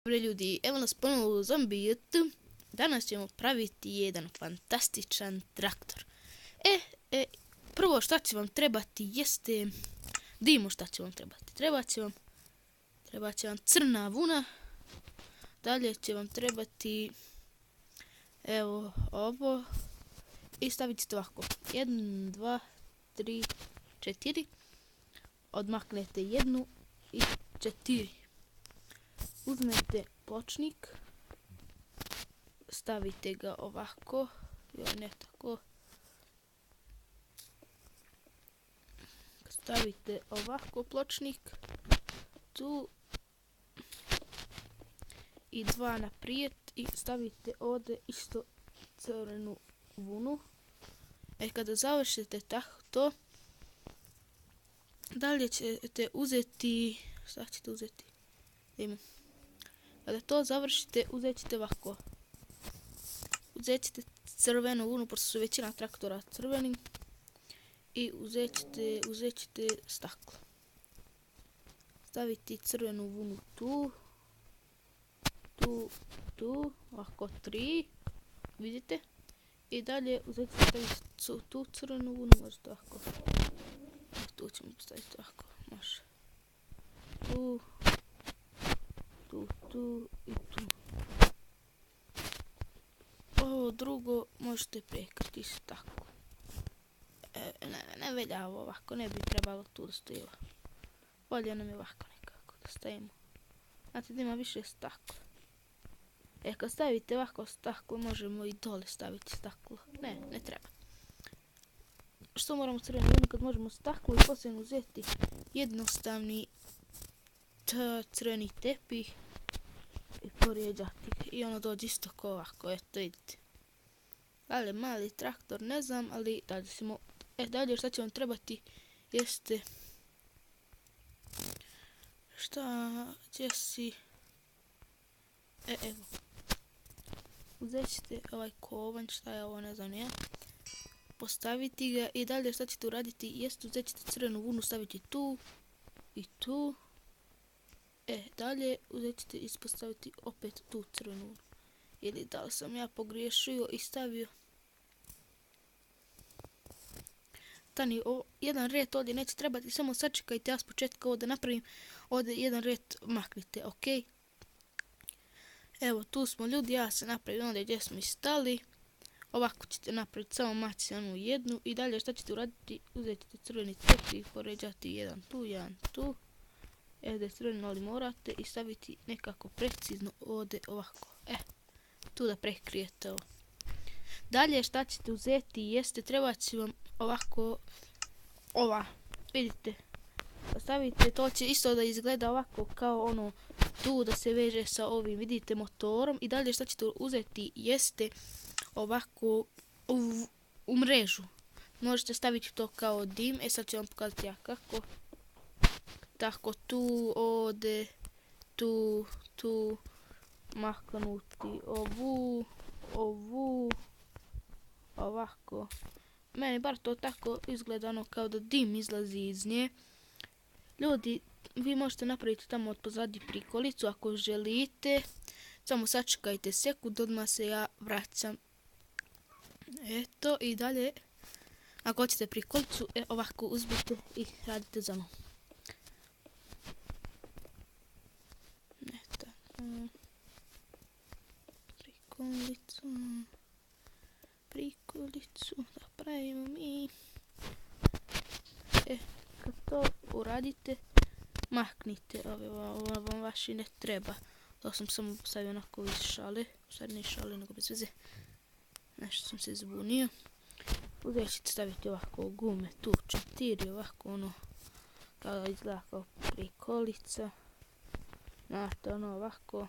Dobre ljudi, evo nas ponovo u Zombie. Danas ćemo praviti jedan fantastičan traktor. Prvo šta će vam trebati jeste... Dimo šta će vam trebati. Treba će vam crna vuna. Dalje će vam trebati... Evo ovo. I stavit ćete ovako. 1, 2, 3, 4. Odmaknete 1 i 4. Uzmete pločnik, stavite ga ovako, ne tako, stavite ovako pločnik, tu i 2 naprijed i stavite ovdje isto crvenu vunu. Kada završite to, dalje ćete uzeti, šta ćete uzeti? Kada to završite, uzet ćete ovako. Uzet ćete crvenu vunu, pošto su većina traktora crveni. I uzet ćete staklo. Staviti crvenu vunu tu, ovako 3. Vidite? I dalje uzet ćete staviti tu crvenu vunu, možete ovako. Tu ćemo staviti ovako, može. Tu i tu. Ovo drugo možete prekriti isto tako. Ne velja ovo ovako, ne bi trebalo tu da stoji. Bolje nam je ovako nekako da stavimo. Znate da ima više stakla. Kad stavite ovako staklo, možemo i dole staviti staklo. Ne treba. Što moramo crvenu vunu kad možemo staklo i poslije uzeti jednostavni crveni tepih i poređati i ono dođe isto ko ovako, eto vidite. Ali mali traktor, ne znam, ali dalje ćemo, dalje šta će vam trebati jeste, evo, uzet ćete ovaj kovanj, šta je ovo, ne znam ja, postaviti ga i dalje šta ćete uraditi jeste uzet ćete crvenu vunu, staviti tu i tu. Dalje uzet ćete ispostaviti opet tu crvenu vunu. Ili da li sam ja pogriješio i stavio. Tani, jedan red ovdje neće trebati, samo sačekajte, ja s početka ovdje napravim. Ovdje jedan red maknite, ok? Evo, tu smo ljudi, ja sam napravio ovdje gdje smo i stali. Ovako ćete napraviti samo macijalnu jednu i dalje šta ćete uraditi, uzet ćete crveni tepih i poređati jedan tu. Da crveno ali morate i staviti nekako precizno ovdje ovako. Tu da prekrijete ovo. Dalje šta ćete uzeti jeste, treba će vam ovako, vidite, stavite, to će isto da izgleda ovako kao ono tu da se veže sa ovim, vidite, motorom. I dalje šta ćete uzeti jeste ovako u mrežu. Možete staviti to kao dim, sad ću vam pokazati ja kako. Tako tu, ovdje, tu, maknuti ovu, ovako. Meni bar to tako izgleda ono kao da dim izlazi iz nje. Ljudi, vi možete napraviti tamo od pozadi prikolicu ako želite. Samo sačekajte sekund, odmah se ja vraćam. Eto, i dalje, ako hoćete prikolicu, ovako uzmite i radite za mnom. Prikolicu da pravimo mi. Kad to uradite, maknite, ovo vam vaši ne treba. To sam samo stavio onako iz šale, sad ne iz šale nego bez veze. Nešto sam se zbunio. Uzet ćete staviti ovako gume tu 4, ovako ono, kao da izgleda kao prikolica. Znate, ono ovako.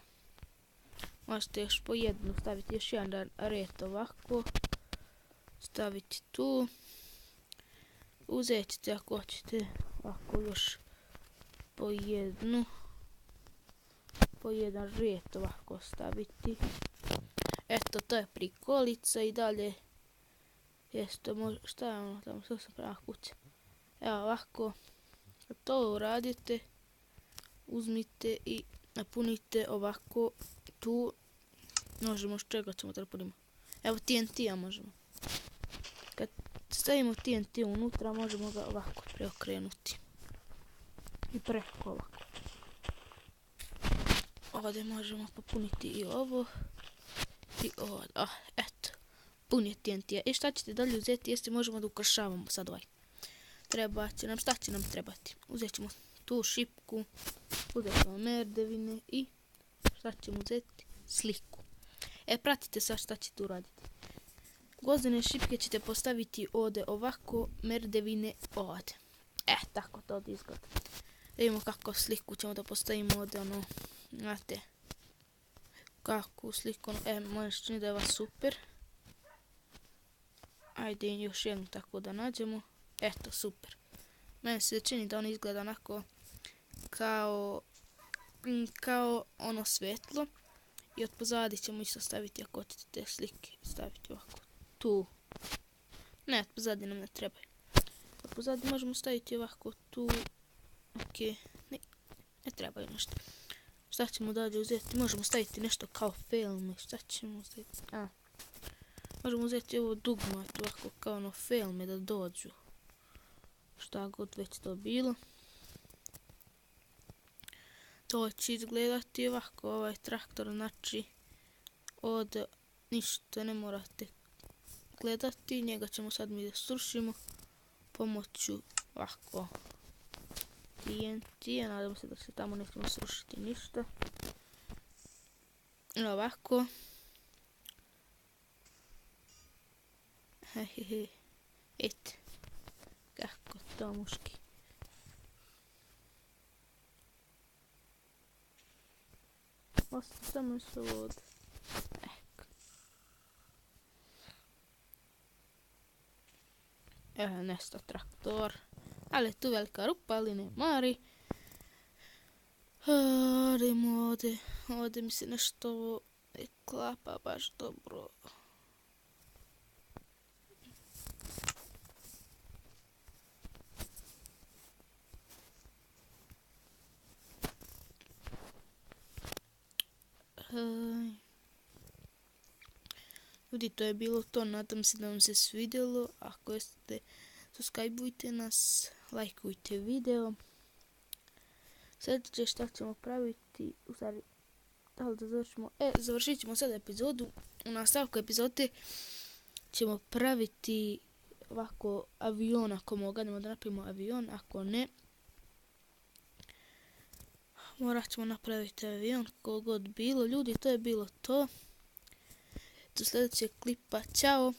Možete još po jednu staviti, još jedan red ovako. Staviti tu. Uzet ćete ako hoćete ovako još po jedan red ovako staviti. Eto, to je prikolica i dalje. Šta je ono tamo, što sam prava kuća. Evo ovako, to uradite, uzmite i napunite ovako tu. Možemo s čega ćemo da punimo. Evo TNT-a možemo. Kad stavimo TNT unutra možemo ga ovako preokrenuti. I preko ovako. Ovdje možemo popuniti i ovo. I ovo. Eto. Pun je TNT-a. I šta ćete dalje uzeti jeste možemo da ukrašavamo sad ovaj. Šta će nam trebati? Uzet ćemo tu šipku. Uzet ćemo merdevine i šta ćemo uzeti? Sliku. Pratite sad šta ćete uraditi. Gvozdene šipke ćete postaviti ovdje ovako, merdevine ovdje. Tako to ovdje izgleda. Da vidimo kakvu sliku ćemo da postavimo ovdje, znate, kakvu sliku, meni se čini da je ova super. Ajde još jednu tako da nađemo. Eto, super. Meni se čini da on izgleda onako kao ono svetlo. I od pozadi ćemo isto staviti, ako hoćete te slike staviti ovako tu. Ne, od pozadi nam ne trebaju. Od pozadi možemo staviti ovako tu. Ok, ne trebaju nešto. Šta ćemo dalje uzeti? Možemo staviti nešto kao filme. Šta ćemo uzeti? Možemo uzeti ovo dugmat ovako kao ono filme da dođu. Šta god već to bilo. To će izgledati ovako, ovaj traktor, znači od ništa ne morate gledati, njega ćemo sad mi da srušimo pomoću ovako TNT, nadam se da se tamo nećemo srušiti ništa. Ovako. Eto, kako to muški. Osta samo se ovdje. Evo nesto traktor. Ali tu velika rupa, ali ne mari. Idemo ovdje. Ovdje mi se nešto ne klapa baš dobro. Ljudi, to je bilo to, nadam se da vam se svidjelo. Ako jeste, subscribeujte nas, lajkujte video. Sljedeće šta ćemo praviti, u stvari, da li da završimo? Završit ćemo sad epizodu. U nastavku epizode ćemo praviti ovako avion, ako mogademo da napravimo avion, ako ne, morat ćemo napraviti avion, kogod bilo. Ljudi, to je bilo to. Do sljedećeg klipa, ćao!